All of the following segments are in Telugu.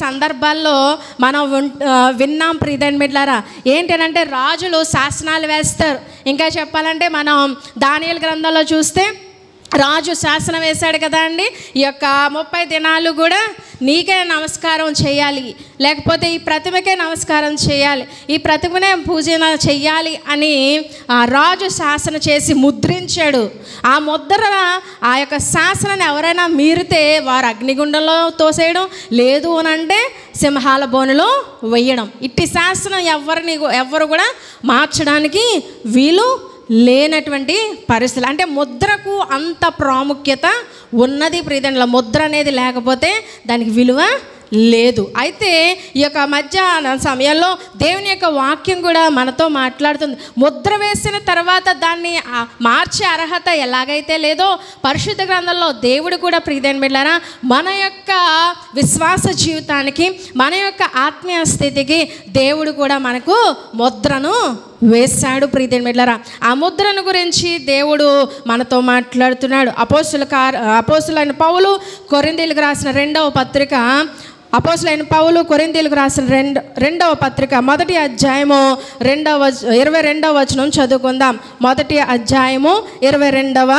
సందర్భాల్లో మనం విన్నాం ప్రియమైన బిడ్డలారా. ఏంటంటే రాజులు శాసనాలు వేస్తారు. ఇంకా చెప్పాలంటే మనం దానియేలు గ్రంథంలో చూస్తే రాజు శాసనం వేశాడు కదా అండి, ఈ యొక్క 30 దినాలు కూడా నీకే నమస్కారం చేయాలి, లేకపోతే ఈ ప్రతిమకే నమస్కారం చేయాలి, ఈ ప్రతిమనే పూజన చెయ్యాలి అని ఆ రాజు శాసన చేసి ముద్రించాడు. ఆ ముద్ర ఆ యొక్క శాసనాన్ని ఎవరైనా మీరితే వారు అగ్నిగుండంలో తోసేయడం, లేదు అని అంటే సింహాల బోనులో వేయడం. ఇట్టి శాసనం ఎవరు కూడా మార్చడానికి వీలు లేనటువంటి పరిస్థితులు. అంటే ముద్రకు అంత ప్రాముఖ్యత ఉన్నది ప్రియదనుల. ముద్ర అనేది లేకపోతే దానికి విలువ లేదు. అయితే ఈ యొక్క మధ్యాహ్న సమయంలో దేవుని యొక్క వాక్యం కూడా మనతో మాట్లాడుతుంది. ముద్ర వేసిన తర్వాత దాన్ని మార్చే అర్హత ఎలాగైతే లేదో పరిశుద్ధ గ్రంథంలో దేవుడు కూడా ప్రియమైన బిడ్డలారా మన యొక్క విశ్వాస జీవితానికి, మన యొక్క ఆత్మీయ స్థితికి దేవుడు కూడా మనకు ముద్రను వేశాడు ప్రియమైన బిడ్డలారా. ఆ ముద్రను గురించి దేవుడు మనతో మాట్లాడుతున్నాడు. అపోస్తులైన పౌలు కొరింథీయులకు రాసిన 2వ పత్రిక, అపోస్తులైన పౌలు కొరింథీయులకు రాసిన 2వ పత్రిక 1వ అధ్యాయము 22వ వచనం చదువుకుందాం. 1వ అధ్యాయము 22వ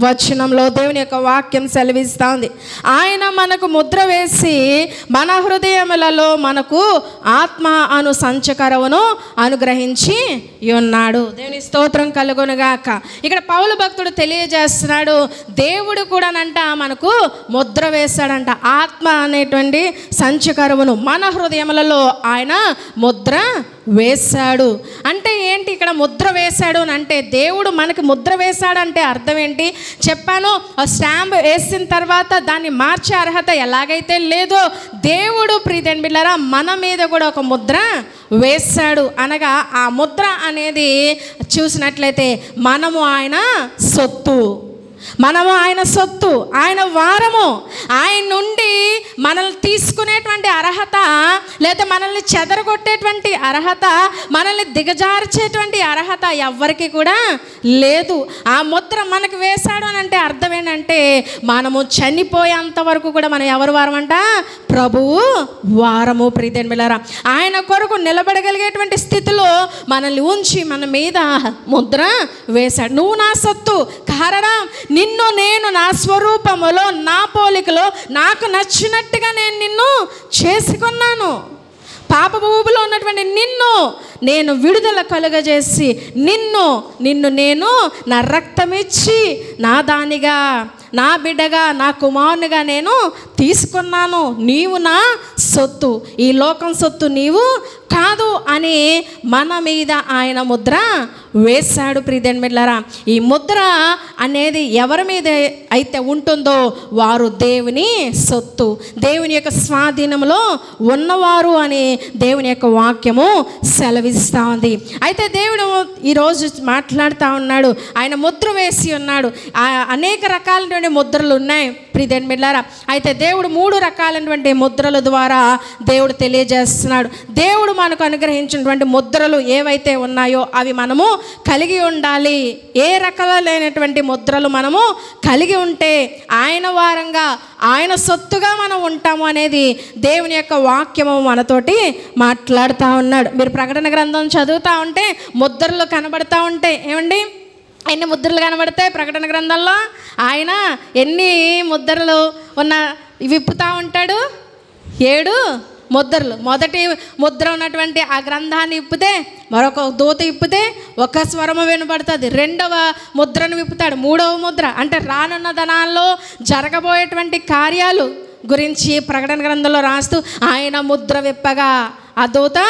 వచనంలో దేవుని యొక్క వాక్యం సెలవిస్తూ ఉంది. ఆయన మనకు ముద్ర వేసి మన హృదయములలో మనకు ఆత్మ అను సంచకరవును అనుగ్రహించి ఉన్నాడు. దేవుని స్తోత్రం కలుగునుగాక. ఇక్కడ పౌలు భక్తుడు తెలియజేస్తున్నాడు, దేవుడు కూడానంట మనకు ముద్ర వేశాడంట. ఆత్మ అనేటువంటి సంచకరువును మన హృదయములలో ఆయన ముద్ర వేశాడు. అంటే ఏంటి ఇక్కడ ముద్ర వేశాడు అని అంటే, దేవుడు మనకి ముద్ర వేశాడంటే అర్థం ఏంటి చెప్పాను. స్టాంప్ వేసిన తర్వాత దాన్ని మార్చే అర్హత ఎలాగైతే లేదో దేవుడు ప్రియమైన బిడ్డలారా మన మీద కూడా ఒక ముద్ర వేశాడు. అనగా ఆ ముద్ర అనేది చూసినట్లయితే మనము ఆయన సొత్తు, మనము ఆయన సొత్తు, ఆయన వారము. ఆయన నుండి మనల్ని తీసుకునేటువంటి అర్హత, లేదా మనల్ని చెదరగొట్టేటువంటి అర్హత, మనల్ని దిగజార్చేటువంటి అర్హత ఎవ్వరికి కూడా లేదు. ఆ ముద్ర మనకు వేశాడు అని అంటే అర్థం ఏంటంటే మనము చనిపోయేంత వరకు కూడా మనం ఎవరు వారం అంట? ప్రభువు వారము. ప్రియమైన బిడ్డలారా ఆయన కొరకు నిలబడగలిగేటువంటి స్థితిలో మనల్ని ఉంచి మన మీద ముద్ర వేశాడు. నువ్వు నా సొత్తు, కారణం నిన్ను నేను నా స్వరూపములో నా పోలికలో నాకు నచ్చినట్టుగా నేను నిన్ను చేసుకున్నాను. పాపపు ఊబిలో ఉన్నటువంటి నిన్ను నేను విడుదల కలుగజేసి నిన్ను నేను నా రక్తమిచ్చి నా దానిగా, నా బిడ్డగా, నా కుమారునిగా నేను తీసుకున్నాను. నీవు నా సొత్తు, ఈ లోకం సొత్తు నీవు కాదు అని మన మీద ఆయన ముద్ర వేశాడు. ప్రియమైన బిడ్డలారా ఈ ముద్ర అనేది ఎవరి మీద అయితే ఉంటుందో వారు దేవుని సొత్తు, దేవుని యొక్క స్వాధీనంలో ఉన్నవారు అని దేవుని యొక్క వాక్యము సెలవిస్తూ ఉంది. అయితే దేవుడు ఈరోజు మాట్లాడుతూ ఉన్నాడు, ఆయన ముద్ర వేసి ఉన్నాడు. అనేక రకాలైనటువంటి ముద్రలు ఉన్నాయి ప్రియమైన బిడ్డలారా. అయితే దేవుడు 3 రకాలైనటువంటి ముద్రల ద్వారా దేవుడు తెలియజేస్తున్నాడు. దేవుడు మనకు అనుగ్రహించినటువంటి ముద్రలు ఏవైతే ఉన్నాయో అవి మనము కలిగి ఉండాలి. ఏ రకాలైనటువంటి ముద్రలు మనము కలిగి ఉంటే ఆయన వారంగా, ఆయన సొత్తుగా మనం ఉంటాము అనేది దేవుని యొక్క వాక్యము మనతోటి మాట్లాడుతూ ఉన్నాడు. మీరు ప్రకటన గ్రంథం చదువుతూ ఉంటే ముద్రలు కనబడుతూ ఉంటాయి. ఏమండి ఎన్ని ముద్రలు కనబడతాయి ప్రకటన గ్రంథంలో? ఆయన ఎన్ని ముద్రలు విప్పుతూ ఉంటాడు? 7 ముద్రలు. మొదటి ముద్ర ఉన్నటువంటి ఆ గ్రంథాన్ని విప్పితే మరొక దూత విప్పితే ఒక స్వరము వినబడుతుంది. 2వ ముద్రను విప్పుతాడు. 3వ ముద్ర అంటే రానున్న దినాల్లో జరగబోయేటువంటి కార్యాలు గురించి ప్రకటన గ్రంథంలో రాస్తూ ఆయన ముద్ర విప్పగా ఆ దూత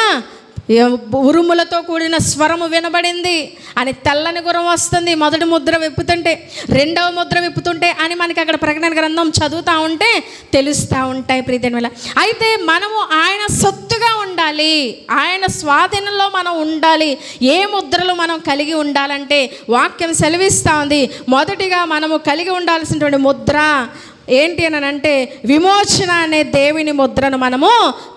ఉరుములతో కూడిన స్వరము వినబడింది అని తెల్లని గుర్రం వస్తుంది. మొదటి ముద్ర విప్పుతుంటే, 2వ ముద్ర విప్పుతుంటే అని మనకి అక్కడ ప్రకటన గ్రంథం చదువుతూ ఉంటే తెలుస్తూ ఉంటాయి ప్రియమైన వల్ల. అయితే మనము ఆయన సొత్తుగా ఉండాలి, ఆయన స్వాధీనంలో మనం ఉండాలి. ఏ ముద్రలు మనం కలిగి ఉండాలంటే వాక్యం సెలవిస్తూ ఉంది. మొదటిగా మనము కలిగి ఉండాల్సినటువంటి ముద్ర ఏంటి అని అంటే విమోచన అనే దేవుని ముద్రను మనము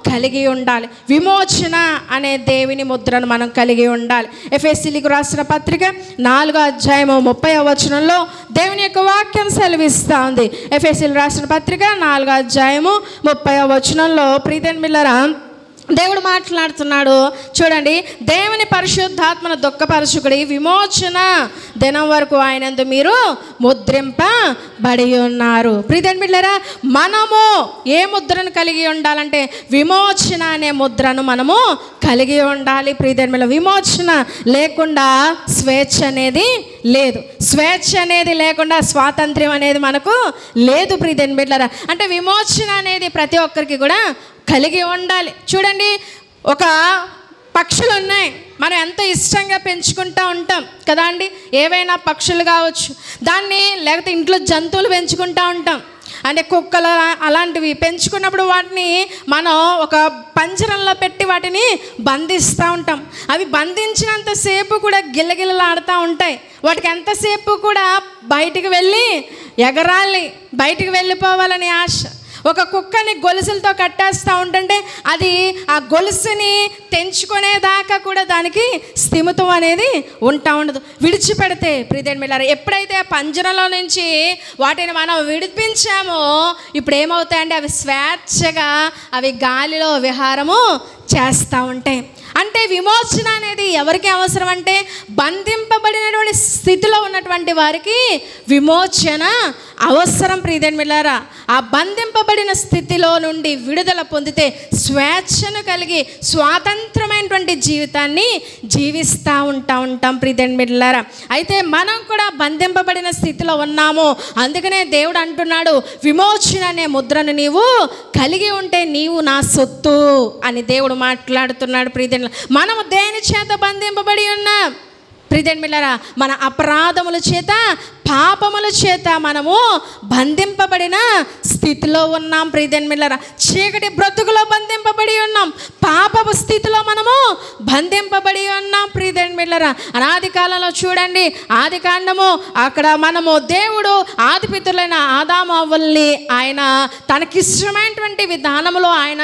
కలిగి ఉండాలి. విమోచన అనే దేవుని ముద్రను మనం కలిగి ఉండాలి. ఎఫెసీయులకు రాసిన పత్రిక 4:30 దేవుని యొక్క వాక్యం సెలవిస్తూ ఉంది. ఎఫెసీయులకు రాసిన పత్రిక 4:30 ప్రీతన్ మిల్లరా దేవుడు మాట్లాడుతున్నాడు. చూడండి, దేవుని పరిశుద్ధాత్మను దుఃఖపరచుకుడి విమోచన దినం వరకు ఆయనందు మీరు ముద్రింపబడి ఉన్నారు. ప్రియమైన బిడ్డలారా, మనము ఏ ముద్రను కలిగి ఉండాలంటే విమోచన అనే ముద్రను మనము కలిగి ఉండాలి. ప్రియమైన బిడ్డలారా, విమోచన లేకుండా స్వేచ్ఛ అనేది లేదు. స్వేచ్ఛ అనేది లేకుండా స్వాతంత్ర్యం అనేది మనకు లేదు. ప్రియమైన బిడ్డలారా, అంటే విమోచన అనేది ప్రతి ఒక్కరికి కూడా కలిగి ఉండాలి. చూడండి, ఒక పక్షులు ఉన్నాయి, మనం ఎంతో ఇష్టంగా పెంచుకుంటూ ఉంటాం కదా అండి. ఏవైనా పక్షులు కావచ్చు, దాన్ని లేకపోతే ఇంట్లో జంతువులు పెంచుకుంటూ ఉంటాం. అంటే కుక్కలు అలాంటివి పెంచుకున్నప్పుడు వాటిని మనం ఒక పంజరంలో పెట్టి వాటిని బంధిస్తూ ఉంటాం. అవి బంధించినంతసేపు కూడా గిల్లగిల్లలాడుతూ ఉంటాయి. వాటికి ఎంతసేపు కూడా బయటికి వెళ్ళి ఎగరాలి, బయటికి వెళ్ళిపోవాలని ఆశ. ఒక కుక్కని గొలుసులతో కట్టేస్తూ ఉంటుంటే అది ఆ గొలుసుని తెంచుకునేదాకా కూడా దానికి స్థిమితం అనేది ఉండదు. విడిచిపెడితే ప్రియమైన బిడ్డలారా, ఎప్పుడైతే ఆ పంజరంలో నుంచి వాటిని మనం విడిపించామో ఇప్పుడు ఏమవుతాయంటే అవి స్వేచ్ఛగా అవి గాలిలో విహారము చేస్తూ ఉంటాయి. అంటే విమోచన అనేది ఎవరికి అవసరం అంటే బంధింపబడినటువంటి స్థితిలో ఉన్నటువంటి వారికి విమోచన అవసరం. ప్రియమైన బిడ్డలారా, ఆ బంధింపబడిన స్థితిలో నుండి విడుదల పొందితే స్వేచ్ఛను కలిగి స్వాతంత్రమైనటువంటి జీవితాన్ని జీవిస్తూ ఉంటాం. ప్రియమైన బిడ్డలారా, అయితే మనం కూడా బంధింపబడిన స్థితిలో ఉన్నాము. అందుకనే దేవుడు అంటున్నాడు, విమోచన అనే ముద్రను నీవు కలిగి ఉంటే నీవు నా సొత్తు అని దేవుడు మాట్లాడుతున్నాడు. ప్రియమైన మనము దేని చేత బంధింపబడి ఉన్నాం? ప్రియమైన బిడ్డలారా, మన అపరాధముల చేత పాపముల చేత మనము బంధింపబడిన స్థితిలో ఉన్నాం. ప్రియమైన బిడ్డలారా, చీకటి బ్రతుకులో బంధింపబడి ఉన్నాం, పాపపు స్థితిలో మనము బంధింపబడి ఉన్నాం. ప్రియమైన బిడ్డలారా, అనాది కాలంలో చూడండి, ఆది కాండము అక్కడ మనము దేవుడు ఆదిపితరులైన ఆదాము అవ్వల్ని ఆయన తనకిష్టమైనటువంటి విధానంలో ఆయన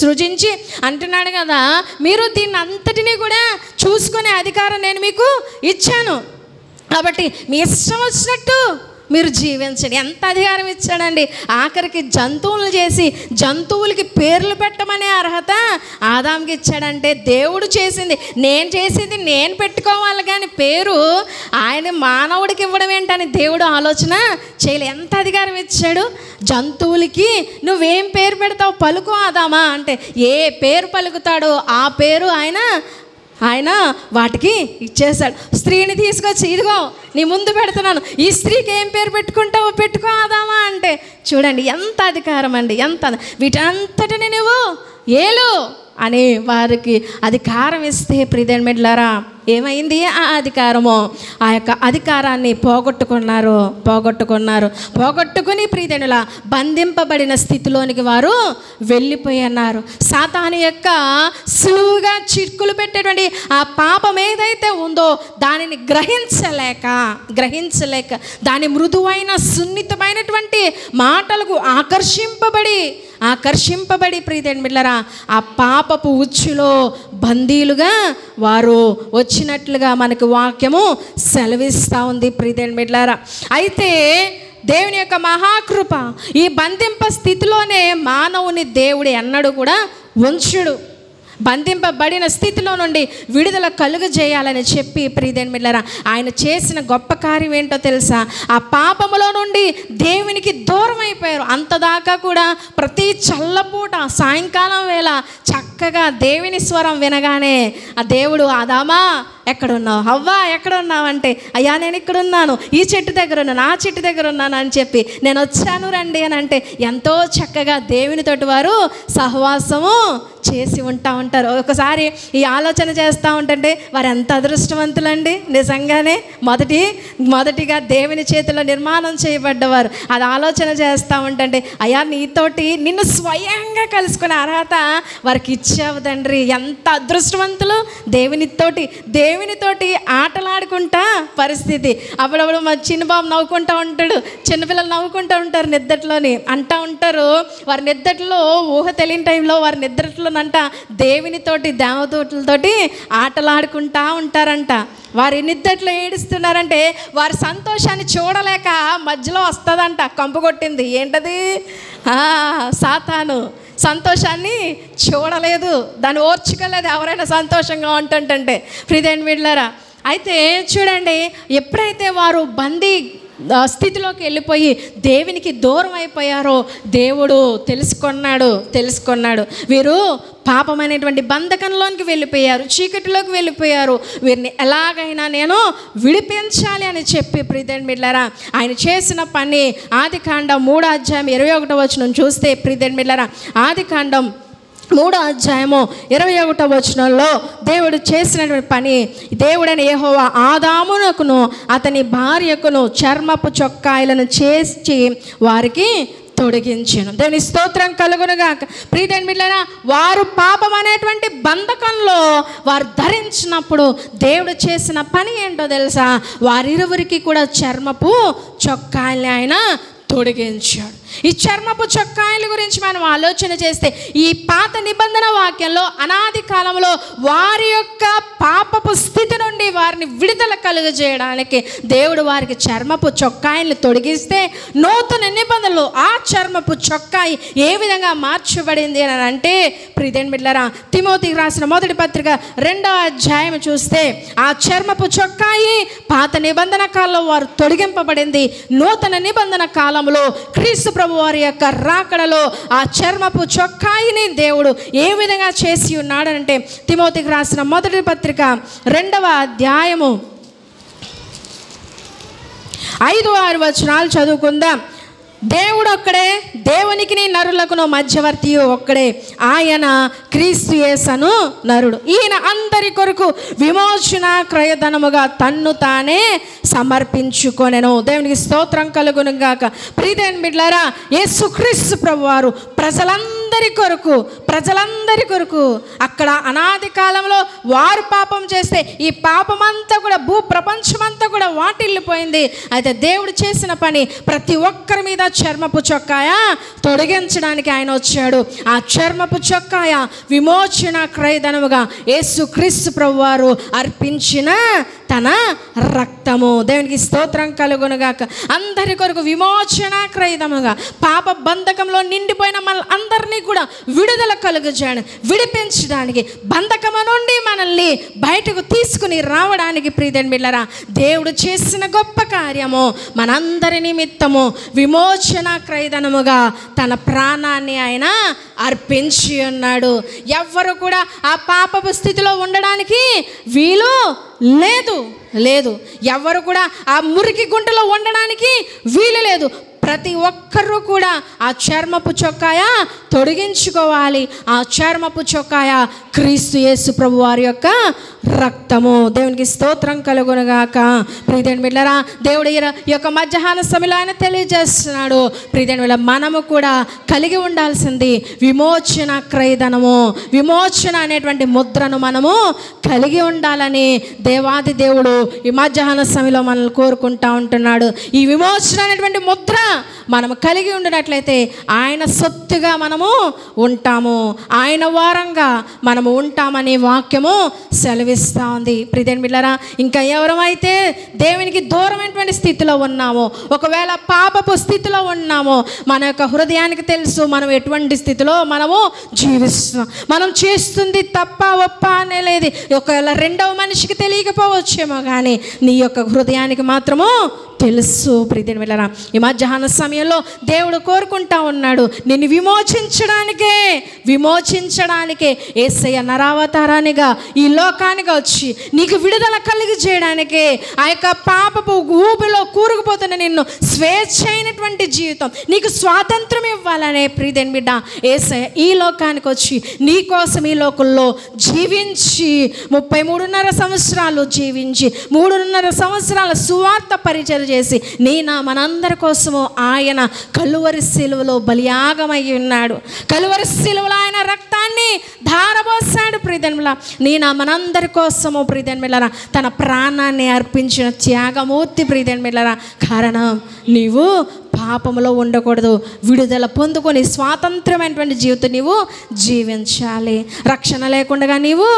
సృజించి అంటున్నాడు కదా, మీరు దీన్ని అంతటినీ కూడా చూసుకునే అధికారం నేను మీకు ఇచ్చాను, కాబట్టి మీ ఇష్టం వచ్చినట్టు మీరు జీవించండి. ఎంత అధికారం ఇచ్చాడండి! ఆఖరికి జంతువులను చేసి జంతువులకి పేర్లు పెట్టమనే అర్హత ఆదాంకి ఇచ్చాడంటే దేవుడు చేసింది నేను చేసింది నేను పెట్టుకోవాలి, కానీ పేరు ఆయన మానవుడికి ఇవ్వడం ఏంటని దేవుడు ఆలోచన చేయలే. ఎంత అధికారం ఇచ్చాడు! జంతువులకి నువ్వేం పేరు పెడతావు, పలుకు ఆదామా అంటే ఏ పేరు పలుకుతాడో ఆ పేరు ఆయన వాటికి ఇచ్చేశాడు. స్త్రీని తీసుకొచ్చి ఇదిగో నీ ముందు పెడుతున్నాను, ఈ స్త్రీకి ఏం పేరు పెట్టుకుంటావో పెట్టుకో ఆదామా అంటే చూడండి ఎంత అధికారం అండి, ఎంత వీటంతటిని నువ్వు ఏలు అని వారికి అధికారం ఇస్తే ప్రియమైన బిడ్డలారా ఏమైంది? ఆ అధికారము ఆ యొక్క అధికారాన్ని పోగొట్టుకుని ప్రియజనుల బంధింపబడిన స్థితిలోనికి వారు వెళ్ళిపోయినారు. సాతాను యొక్క సులువుగా చిక్కులు పెట్టేటువంటి ఆ పాపం ఏదైతే ఉందో దానిని గ్రహించలేక దాని మృదువైన సున్నితమైనటువంటి మాటలకు ఆకర్షింపబడి ప్రియమైన బిడ్డలారా ఆ పాపపు ఉచ్చులో బందీలుగా వారు వచ్చినట్లుగా మనకు వాక్యము సెలవిస్తూ ఉంది. ప్రియమైన బిడ్డలారా, అయితే దేవుని యొక్క మహాకృప ఈ బంధింప స్థితిలోనే మానవుని దేవుడు ఎన్నడూ కూడా ఉంచుడు. బంధింపబడిన స్థితిలో నుండి విడుదల కలుగజేయాలని చెప్పి ప్రియమైన బిడ్డలారా ఆయన చేసిన గొప్ప కార్యం ఏంటో తెలుసా? ఆ పాపములో నుండి దేవునికి దూరం అయిపోయారు. అంతదాకా కూడా ప్రతి చల్లపూట సాయంకాలం వేళ చక్కగా దేవుని స్వరం వినగానే ఆ దేవుడు ఆదామా ఎక్కడున్నావు, హవ్వా ఎక్కడున్నావు అంటే అయ్యా నేను ఇక్కడ ఉన్నాను, ఈ చెట్టు దగ్గర ఉన్నాను, ఆ చెట్టు దగ్గర ఉన్నాను అని చెప్పి నేను వచ్చాను రండి అని అంటే ఎంతో చక్కగా దేవునితోటి వారు సహవాసము చేసి ఉంటారు. ఒకసారి ఈ ఆలోచన చేస్తూ ఉంటుంటే వారు ఎంత అదృష్టవంతులండి. నిజంగానే మొదటిగా దేవుని చేతిలో నిర్మాణం చేయబడ్డవారు. అది ఆలోచన చేస్తూ ఉంటుంటే అయ్యా నీతోటి నిన్ను స్వయంగా కలుసుకునే అర్హత వారికి ఇచ్చావు తండ్రి. ఎంత అదృష్టవంతులు! దేవునితోటి దేవునితోటి ఆటలాడుకుంటా పరిస్థితి. అప్పుడప్పుడు మా చిన్నబాబు నవ్వుకుంటూ ఉంటాడు, చిన్నపిల్లలు నవ్వుకుంటూ ఉంటారు నిద్దట్లోని. అంటూ ఉంటారు వారి నిద్దట్లో, ఊహ తెలియని టైంలో వారి నిద్దట్లోనంట దేవునితోటి దేవదూతలతోటి ఆటలాడుకుంటా ఉంటారంట. వారి నిద్దట్లో ఏడుస్తున్నారంటే వారి సంతోషాన్ని చూడలేక మధ్యలో వస్తుందంట, కంపు కొట్టింది. ఏంటది? సాతాను. సంతోషాన్ని చూడలేదు, దాన్ని ఓర్చుకోలేదు ఎవరైనా సంతోషంగా ఉంటుంటే. ప్రియమైన బిడ్డలారా, అయితే చూడండి, ఎప్పుడైతే వారు బందీ స్థితిలోకి వెళ్ళిపోయి దేవునికి దూరం అయిపోయారో దేవుడు తెలుసుకున్నాడు. వీరు పాపమైనటువంటి బంధకంలోనికి వెళ్ళిపోయారు, చీకటిలోకి వెళ్ళిపోయారు. వీరిని ఎలాగైనా నేను విడిపించాలి అని చెప్పి ప్రియమైన బిడ్డలారా, ఆయన చేసిన పని ఆదికాండం 3వ అధ్యాయం 21వ వచనం చూస్తే, ప్రియమైన బిడ్డలారా, ఆదికాండం 3వ అధ్యాయము 21వ వచనంలో దేవుడు చేసినటువంటి పని, దేవుడైన యెహోవా ఆదామునకును అతని భార్యకును చర్మపు చొక్కాయలను చేసి వారికి తొడిగించెను. దేవుని స్తోత్రం కలుగునుగాక. ప్రియమైన బిడ్డలారా, వారు పాపం అనేటువంటి బంధకంలో వారు ధరించినప్పుడు దేవుడు చేసిన పని ఏంటో తెలుసా? వారిరువురికి కూడా చర్మపు చొక్కాయల్ని ఆయన తొడిగించాడు. ఈ చర్మపు చొక్కాయల గురించి మనం ఆలోచన చేస్తే, ఈ పాత నిబంధన వాక్యంలో అనాది కాలంలో వారి యొక్క పాపపు స్థితి నుండి వారిని విడుదల కలుగజేయడానికి దేవుడు వారికి చర్మపు చొక్కాయలను తొడిగిస్తే, నూతన నిబంధనలు ఆ చర్మపు చొక్కాయి ఏ విధంగా మార్చబడింది అని అంటే, ప్రియమైన బిడ్డలారా, తిమోతికి రాసిన మొదటి పత్రిక 2వ అధ్యాయం చూస్తే, ఆ చర్మపు చొక్కాయి పాత నిబంధన కాలంలో వారు తొడిగింపబడింది. నూతన నిబంధన కాలంలో క్రీస్తు ప్రభు వారి యొక్క రాకడలో ఆ చర్మపు చొక్కాయిని దేవుడు ఏ విధంగా చేసి ఉన్నాడంటే, తిమోతికి రాసిన మొదటి పత్రిక 2వ అధ్యాయము 5-6 వచనాలు చదువుకుందాం. దేవుడు ఒక్కడే, దేవునికి నరులకును మధ్యవర్తి ఒక్కడే, ఆయన క్రీస్తు యేసును నరుడు. ఈయన అందరి కొరకు విమోచన క్రయధనముగా తన్ను తానే సమర్పించుకొనెను. దేవునికి స్తోత్రం కలుగును గాక. ప్రియమైన బిడ్డలారా, యేసుక్రీస్తు ప్రభువారు ప్రజలందరి కొరకు అక్కడ అనాది కాలంలో వారు పాపం చేస్తే ఈ పాపమంతా కూడా భూ ప్రపంచమంతా కూడా వాటిల్లిపోయింది. అయితే దేవుడు చేసిన పని, ప్రతి ఒక్కరి మీద చర్మపు చొక్కాయ తొడిగించడానికి ఆయన వచ్చాడు. ఆ చర్మపు చొక్కాయ విమోచన క్రయధనముగా యేసుక్రీస్తు ప్రభువారు అర్పించిన తన రక్తము. దేవునికి స్తోత్రం కలుగునుగాక. అందరి కొరకు విమోచన క్రయధనముగా పాప బంధకంలో నిండిపోయిన మన అందరినీ కూడా విడుదల కలుగజేయడానికి, విడిపించడానికి, బంధకము నుండి మనల్ని బయటకు తీసుకుని రావడానికి ప్రియమైన బిడ్డలారా, దేవుడు చేసిన గొప్ప కార్యము మనందరి నిమిత్తము విమోచన క్రయధనముగా తన ప్రాణాన్ని ఆయన అర్పించి ఉన్నాడు. ఎవ్వరు కూడా ఆ పాపపు స్థితిలో ఉండడానికి వీలు లేదు. ఎవరు కూడా ఆ మురికి గుంటలో ఉండడానికి వీలు లేదు. ప్రతి ఒక్కరూ కూడా ఆ చర్మపు చొక్కాయ తొడిగించుకోవాలి. ఆ చర్మపు చొక్కాయ క్రీస్తు యేసు ప్రభు వారి యొక్క రక్తము. దేవునికి స్తోత్రం కలుగునుగాక. ప్రియమైన బిడ్డలారా, దేవుడు ఈ యొక్క మధ్యాహ్న సమయంలో ఆయన తెలియజేస్తున్నాడు, ప్రియమైన బిడ్డలారా, మనము కూడా కలిగి ఉండాల్సింది విమోచన క్రయధనము, విమోచన అనేటువంటి ముద్రను మనము కలిగి ఉండాలని దేవాది దేవుడు ఈ మధ్యాహ్న సమయంలో మనల్ని కోరుకుంటా ఉంటున్నాడు. ఈ విమోచన అనేటువంటి ముద్ర మనము కలిగి ఉండినట్లయితే ఆయన సొత్తుగా మనము ఉంటాము, ఆయన వారంగా మనము ఉంటామని వాక్యము సెలవిస్తూ ఉంది. ప్రియమైన బిడ్డలారా, ఇంకా ఎవరమైతే దేవునికి దూరమైనటువంటి స్థితిలో ఉన్నామో, ఒకవేళ పాపపు స్థితిలో ఉన్నామో, మన యొక్క హృదయానికి తెలుసు మనం ఎటువంటి స్థితిలో మనము జీవిస్తున్నాం. మనం చేస్తుంది తప్ప ఒప్ప అనేది ఒకవేళ రెండవ మనిషికి తెలియకపోవచ్చేమో, కానీ నీ యొక్క హృదయానికి మాత్రము తెలుసు. ప్రియమైన బిడ్డలారా, ఈ మధ్యాహ్న సమయంలో దేవుడు కోరుకుంటా ఉన్నాడు, నిన్ను విమోచించడానికే యేసయ్య నరావతారానిగా ఈ లోకానికి వచ్చి నీకు విడుదల కలిగి చేయడానికే, ఆ యొక్క పాపపు ఊబిలో కూరుకుపోతున్న నిన్ను స్వేచ్ఛ అయినటువంటి జీవితం, నీకు స్వాతంత్రం ఇవ్వాలనే ప్రియమైన బిడ్డ యేసయ్య ఈ లోకానికి వచ్చి నీ కోసం ఈ లోకంలో జీవించి 33.5 సంవత్సరాలు జీవించి 3.5 సంవత్సరాల సువార్త పరిచయం చేసి మనందరి కోసము ఆయన కలువరి శిలువలో బలియాగమై ఉన్నాడు. కలువరి శిలువలో ఆయన రక్తాన్ని ధారపోసాడు. ప్రియదేనులా, మనందరి కోసము ప్రియదేనులారా తన ప్రాణాన్ని అర్పించిన త్యాగమూర్తి ప్రియదేనులారా. కారణం నీవు పాపములో ఉండకూడదు, విడుదల పొందుకొని స్వాతంత్రమైనటువంటి జీవితం నీవు జీవించాలి. రక్షణ లేకుండా నీవు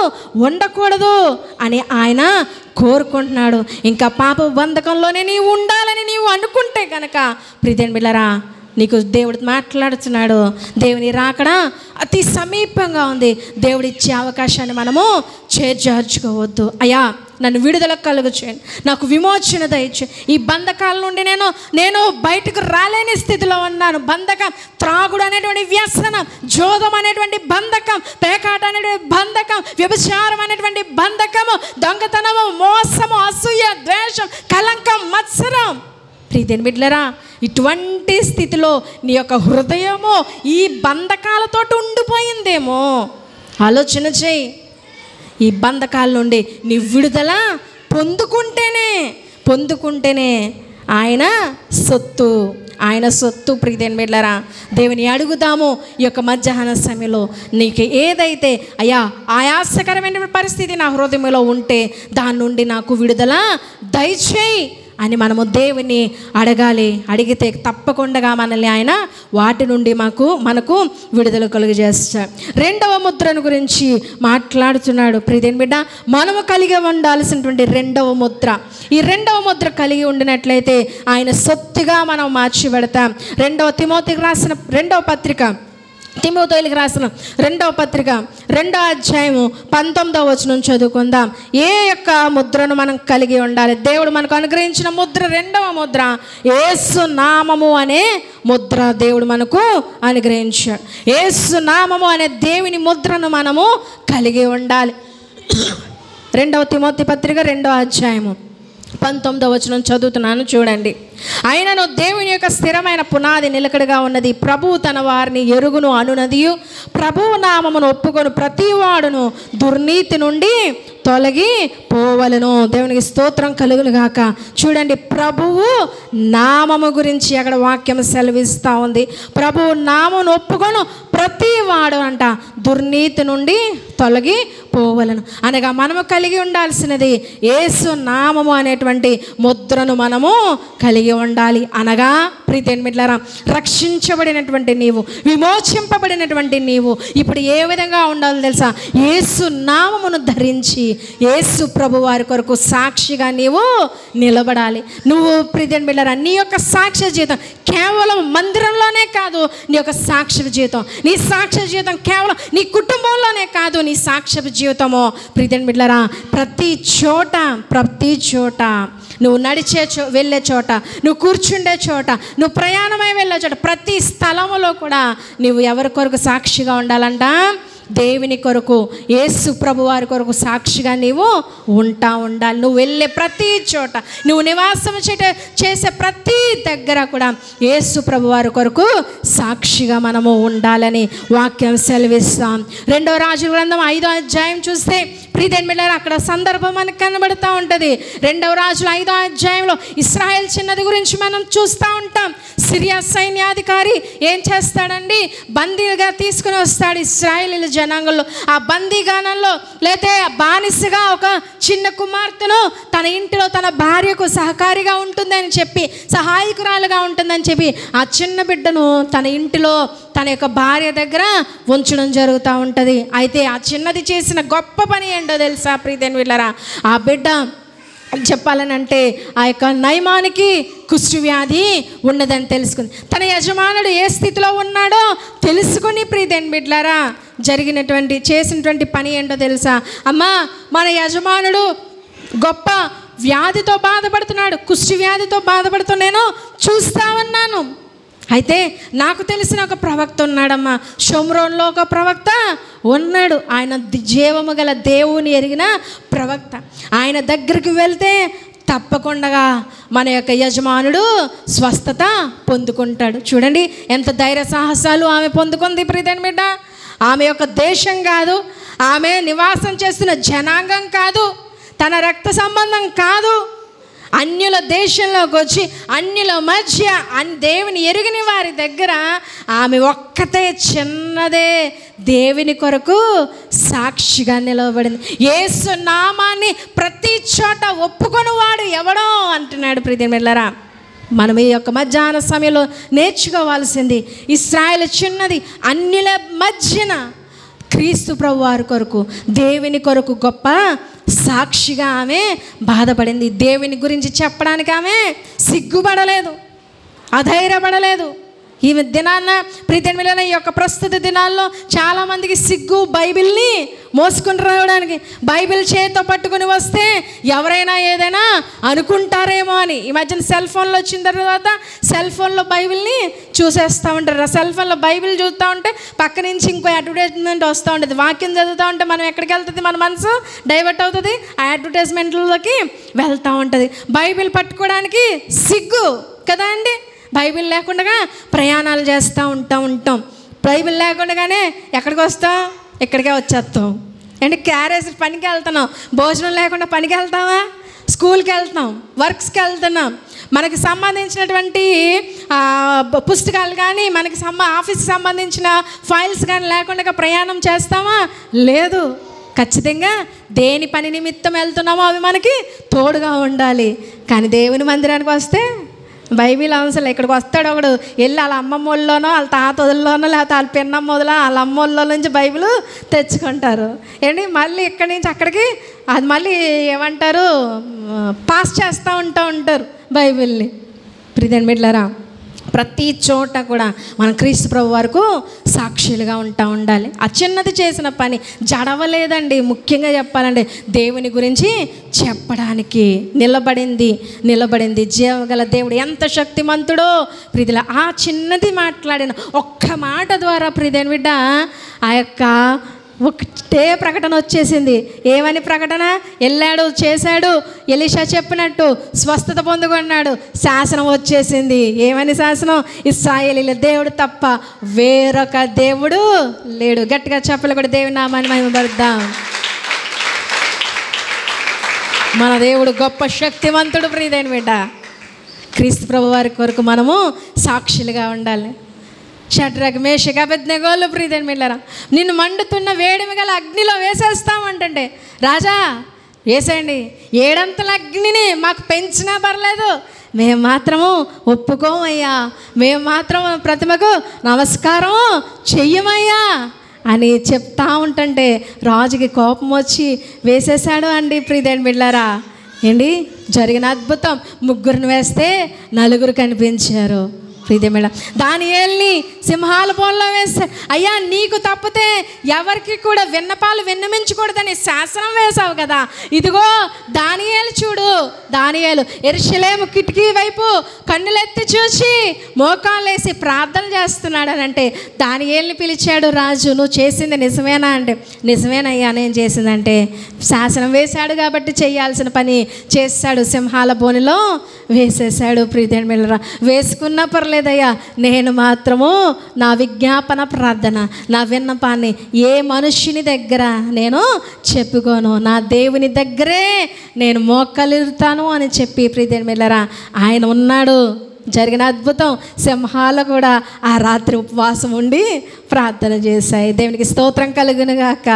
ఉండకూడదు అని ఆయన కోరుకుంటున్నాడు. ఇంకా పాప బంధకంలోనే నీవు ఉండాలని నీవు అనుకుంటే కనుక ప్రియదేనులారా నీకు దేవుడు మాట్లాడుతున్నాడు. దేవుని రాకడ అతి సమీపంగా ఉంది. దేవుడు ఇచ్చే అవకాశాన్ని మనము చేజార్చుకోవద్దు. అయ్యా నన్ను విడుదల కలుగు చేయండి, నాకు విమోచన దయచే, ఈ బంధకాల నుండి నేను బయటకు రాలేని స్థితిలో ఉన్నాను. బంధకం, త్రాగుడు అనేటువంటి వ్యసనం, జోదం అనేటువంటి బంధకం, పేకాట అనేటువంటి బంధకం, వ్యభిచారం అనేటువంటి బంధకము, దొంగతనము, మోసము, అసూయ, ద్వేషం, కలంకం, మత్సరం. ప్రియదేని బిడ్డలారా, ఇటువంటి స్థితిలో నీ యొక్క హృదయము ఈ బంధకాలతో ఉండిపోయిందేమో ఆలోచన చేయి. ఈ బంధకాల నుండి నీ విడుదల పొందుకుంటేనే ఆయన సొత్తు ప్రియదేని బిడ్డలారా. దేవుని అడుగుదాము ఈ యొక్క మధ్యాహ్న సమయంలో, నీకు ఏదైతే అయ్యా ఆయాసకరమైన పరిస్థితి నా హృదయంలో ఉంటే దాని నుండి నాకు విడుదల దయచేయి అని మనము దేవుని అడగాలి. అడిగితే తప్పకుండా మనల్ని ఆయన వాటి నుండి మనకు విడుదల కలుగజేస్తాడు. రెండవ ముద్రను గురించి మాట్లాడుతున్నాడు. ప్రియదేని బిడ్డ, మనము కలిగి ఉండాల్సినటువంటి రెండవ ముద్ర, ఈ రెండవ ముద్ర కలిగి ఉండినట్లయితే ఆయన సొత్తుగా మనం మార్చిపెడతాం. తిమోతికి రాసిన రెండవ పత్రిక 2వ అధ్యాయము 19వ వచనం చదువుకుందాం. ఏ యొక్క ముద్రను మనం కలిగి ఉండాలి? దేవుడు మనకు అనుగ్రహించిన ముద్ర, రెండవ ముద్ర యేసు నామము అనే ముద్ర దేవుడు మనకు అనుగ్రహించాడు. యేసు నామము అనే దేవుని ముద్రను మనము కలిగి ఉండాలి. 2వ తిమోతి పత్రిక 2వ అధ్యాయము 19వ వచనం చదువుతున్నాను, చూడండి. అయినను దేవుని యొక్క స్థిరమైన పునాది నిలకడగా ఉన్నది, ప్రభువు తన వారిని ఎరుగును అనునదియు, ప్రభువు నామమును ఒప్పుకొని ప్రతివాడును దుర్నీతి నుండి తొలగి పోవలను. దేవునికి స్తోత్రం కలుగును గాక. చూడండి, ప్రభువు నామము గురించి అక్కడ వాక్యం సెలవిస్తూ ఉంది. ప్రభువు నామమును ఒప్పుకొను ప్రతివాడు అంట దుర్నీతి నుండి తొలగి పోవలను. అనగా మనము కలిగి ఉండాల్సినది యేసు నామము అనేటువంటి ముద్రను మనము కలిగి ఉండాలి. అనగా ప్రియదేని బిడ్డలారా, రక్షించబడినటువంటి నీవు, విమోచింపబడినటువంటి నీవు ఇప్పుడు ఏ విధంగా ఉండాలో తెలుసా? యేసు నామమును ధరించి యేసు ప్రభు వారి కొరకు సాక్షిగా నీవు నిలబడాలి. నువ్వు ప్రియదేని బిడ్డలారా, నీ యొక్క సాక్ష్య జీవితం కేవలం మందిరంలోనే కాదు. నీ యొక్క సాక్ష్య జీవితం, నీ సాక్ష్య జీవితం కేవలం నీ కుటుంబంలోనే కాదు. నీ సాక్ష్య జీవితము ప్రియదేని బిడ్డలారా ప్రతి చోట నువ్వు వెళ్ళే చోట, నువ్వు కూర్చుండే చోట, నువ్వు ప్రయాణమై వెళ్ళే చోట, ప్రతి స్థలములో కూడా నువ్వు ఎవరి కొరకు సాక్షిగా ఉండాలంట? దేవుని కొరకు, యేసు ప్రభు వారి కొరకు సాక్షిగా నీవు ఉండాలి. నువ్వు వెళ్ళే ప్రతి చోట, నువ్వు నివాసం చేసే ప్రతి దగ్గర కూడా యేసు ప్రభు వారి కొరకు సాక్షిగా మనము ఉండాలని వాక్యం సెలవిస్తాం. 2వ రాజుల గ్రంథం 5వ అధ్యాయం చూస్తే ప్రియదేని బిడ్డలారా అక్కడ సందర్భం మనకు కనబడుతూ ఉంటుంది. 2వ రాజుల 5వ అధ్యాయంలో ఇశ్రాయేల్ చిన్నది గురించి మనం చూస్తూ ఉంటాం. సిరియా సైన్యాధికారి ఏం చేస్తాడండి? బందీగా తీసుకుని వస్తాడు ఇశ్రాయేలీల జనాంగంలో. ఆ బందీగానంలో లేతే బానిసగా ఒక చిన్న కుమార్తెను తన ఇంటిలో తన భార్యకు సహకారిగా ఉంటుందని చెప్పి, సహాయకురాలుగా ఉంటుందని చెప్పి ఆ చిన్న బిడ్డను తన ఇంటిలో తన యొక్క భార్య దగ్గర ఉంచడం జరుగుతూ ఉంటుంది. అయితే ఆ చిన్నది చేసిన గొప్ప పని ఏంటో తెలుసా ప్రియదేని బిడ్డలారా? ఆ బిడ్డ చెప్పాలనంటే ఆ యొక్క నయమానికి కుష్ఠవ్యాధి ఉన్నదని తెలుసుకుంది. తన యజమానుడు ఏ స్థితిలో ఉన్నాడో తెలుసుకుని ప్రియదేని బిడ్డలారా చేసినటువంటి పని ఏంటో తెలుసా? అమ్మా, మన యజమానుడు గొప్ప వ్యాధితో బాధపడుతున్నాడు, కుష్ఠవ్యాధితో బాధపడుతూ నేను చూస్తా ఉన్నాను. అయితే నాకు తెలిసిన ఒక ప్రవక్త ఉన్నాడమ్మా, షోమ్రోన్లో ఒక ప్రవక్త ఉన్నాడు. ఆయన జీవము గల దేవుని ఎరిగిన ప్రవక్త. ఆయన దగ్గరికి వెళ్తే తప్పకుండా మన యొక్క యజమానుడు స్వస్థత పొందుకుంటాడు. చూడండి ఎంత ధైర్య సాహసాలు ఆమె పొందుకుంది ప్రియదేని బిడ్డ. ఆమె యొక్క దేశం కాదు, ఆమె నివాసం చేస్తున్న జనాంగం కాదు, తన రక్త సంబంధం కాదు, అన్యుల దేశంలోకి వచ్చి అన్యుల మధ్య దేవుని ఎరిగిన వారి దగ్గర ఆమె ఒక్కతే చిన్నదే దేవుని కొరకు సాక్షిగా నిలవబడింది. యేసు నామాన్ని ప్రతి చోట ఒప్పుకొని వాడు ఎవడో అంటున్నాడు. ప్రియమిత్రులారా, మనం ఈ యొక్క మధ్యాహ్న సమయంలో నేర్చుకోవాల్సింది, ఇశ్రాయేలు చిన్నది అన్యుల మధ్యన క్రీస్తు ప్రభు వారి కొరకు, దేవుని కొరకు గొప్ప సాక్షిగా ఆమె బాధపడింది. దేవుని గురించి చెప్పడానికి ఆమె సిగ్గుపడలేదు, అధైర్యపడలేదు. ఈ దినాన్న ప్రీతిమిలైన ఈ యొక్క ప్రస్తుత దినాల్లో చాలామందికి సిగ్గు బైబిల్ని మోసుకుని రావడానికి. బైబిల్ చేతితో పట్టుకుని వస్తే ఎవరైనా ఏదైనా అనుకుంటారేమో అని. ఈ మధ్యన సెల్ ఫోన్లో వచ్చిన తర్వాత సెల్ ఫోన్లో బైబిల్ని చూసేస్తూ ఉంటారు. ఆ సెల్ ఫోన్లో బైబిల్ చూస్తూ ఉంటే పక్క నుంచి ఇంకో అడ్వర్టైజ్మెంట్ వస్తూ ఉంటుంది. వాక్యం చదువుతూ ఉంటే మనం ఎక్కడికి వెళ్తుంది, మన మనసు డైవర్ట్ అవుతుంది, ఆ అడ్వర్టైజ్మెంట్లలోకి వెళ్తూ ఉంటుంది. బైబిల్ పట్టుకోవడానికి సిగ్గు కదా అండి. బైబిల్ లేకుండా ప్రయాణాలు చేస్తూ ఉంటాం. బైబిల్ లేకుండానే ఎక్కడికి వస్తాం, ఇక్కడికే వచ్చేస్తాం. అంటే క్యారేజ్ పనికి వెళ్తున్నాం, భోజనం లేకుండా పనికి వెళ్తామా, స్కూల్కి వెళ్తాం, వర్క్స్కి వెళ్తున్నాం. మనకి సంబంధించినటువంటి పుస్తకాలు కానీ, మనకి ఆఫీస్కి సంబంధించిన ఫైల్స్ కానీ లేకుండా ప్రయాణం చేస్తామా? లేదు. ఖచ్చితంగా దేని పని నిమిత్తం వెళ్తున్నామో అవి మనకి తోడుగా ఉండాలి. కానీ దేవుని మందిరానికి వస్తే బైబిల్ అవసరం. ఇక్కడికి వస్తాడు ఒకడు, వెళ్ళి వాళ్ళ అమ్మమ్మ వాళ్ళలోనో వాళ్ళ తాతోళ్ళలోనో లేకపోతే వాళ్ళ పిన్నమ్మ వదిలో వాళ్ళ అమ్మ వాళ్ళ నుంచి బైబిల్ తెచ్చుకుంటారు. ఏంటి మళ్ళీ ఇక్కడి నుంచి అక్కడికి అది మళ్ళీ ఏమంటారు, పాస్ చేస్తూ ఉంటారు బైబిల్ని. ప్రియమిత్రులారా, ప్రతి చోట కూడా మనం క్రీస్తు ప్రభు వరకు సాక్షులుగా ఉండాలి. ఆ చిన్నది చేసిన పని జడవలేదండి. ముఖ్యంగా చెప్పాలంటే దేవుని గురించి చెప్పడానికి నిలబడింది. జీవగల దేవుడు ఎంత శక్తిమంతుడో ప్రియుల. ఆ చిన్నది మాట్లాడిన ఒక్క మాట ద్వారా ప్రియమైన బిడ్డ ఆ యొక్క ఒకటే ప్రకటన వచ్చేసింది. ఏమని ప్రకటన? వెళ్ళాడు, చేశాడు, ఎలీషా చెప్పినట్టు స్వస్థత పొందుకున్నాడు. శాసనం వచ్చేసింది. ఏమని శాసనం? ఇశ్రాయేలీయుల దేవుడు తప్ప వేరొక దేవుడు లేడు. గట్టిగా చెప్పలు కూడా దేవుని నామాన్ని మహిమపరుద్దాం. మన దేవుడు గొప్ప శక్తివంతుడు. ప్రియమైన బిడ్డ, క్రీస్తు ప్రభు వారి కొరకు మనము సాక్షులుగా ఉండాలి. షడ్రక్ మేషక్ అబేద్నెగోలు ప్రియమిత్రులారా, నిన్ను మండుతున్న వేడిమి గల అగ్నిలో వేసేస్తామంటే, రాజా వేసేయండి, 7 అంతల అగ్నిని మాకు పెంచినా పర్లేదు, మేము మాత్రము ఒప్పుకోమయ్యా, మేము మాత్రం ప్రతిమకు నమస్కారం చెయ్యమయ్యా అని చెప్తా ఉంటుంటే రాజుకి కోపం వచ్చి వేసేసాడు అండి. ప్రియమిత్రులారా, ఏంటి జరిగిన అద్భుతం, 3 వేస్తే 4 కనిపించారు. ప్రియమిత్రుల, దానియేలుని సింహాల బోన్లో వేస్తే, అయ్యా నీకు తప్పితే ఎవరికి కూడా విన్నపాలు విన్నమించకూడదని శాసనం వేశావు కదా, ఇదిగో దానియేలు చూడు, దానియేలు యెరూషలేము కిటికీ వైపు కన్నులెత్తి చూసి మోకాళ్ళేసి ప్రార్థన చేస్తున్నాడు అని అంటే, దానియేలుని పిలిచాడు రాజు. నువ్వు చేసింది నిజమేనా అంటే, నిజమేనయ్యా నేను చేసిందంటే, శాసనం వేశాడు కాబట్టి చేయాల్సిన పని చేశాడు. సింహాల బోనిలో వేసేసాడు. ప్రియమిత్రులారా, వేసుకున్నా పర్లేదయ్యా, నేను మాత్రము నా విజ్ఞాపన ప్రార్థన, నా విన్నపాన్ని ఏ మనుష్యుని దగ్గర నేను చెప్పుకోను, నా దేవుని దగ్గరే నేను మోకలిరుతాను అని చెప్పి ప్రియమిత్రులారా ఆయన ఉన్నాడు. జరిగిన అద్భుతం, సింహాలు కూడా ఆ రాత్రి ఉపవాసం ఉండి ప్రార్థన చేశాయి. దేవునికి స్తోత్రం కలుగునుగాక.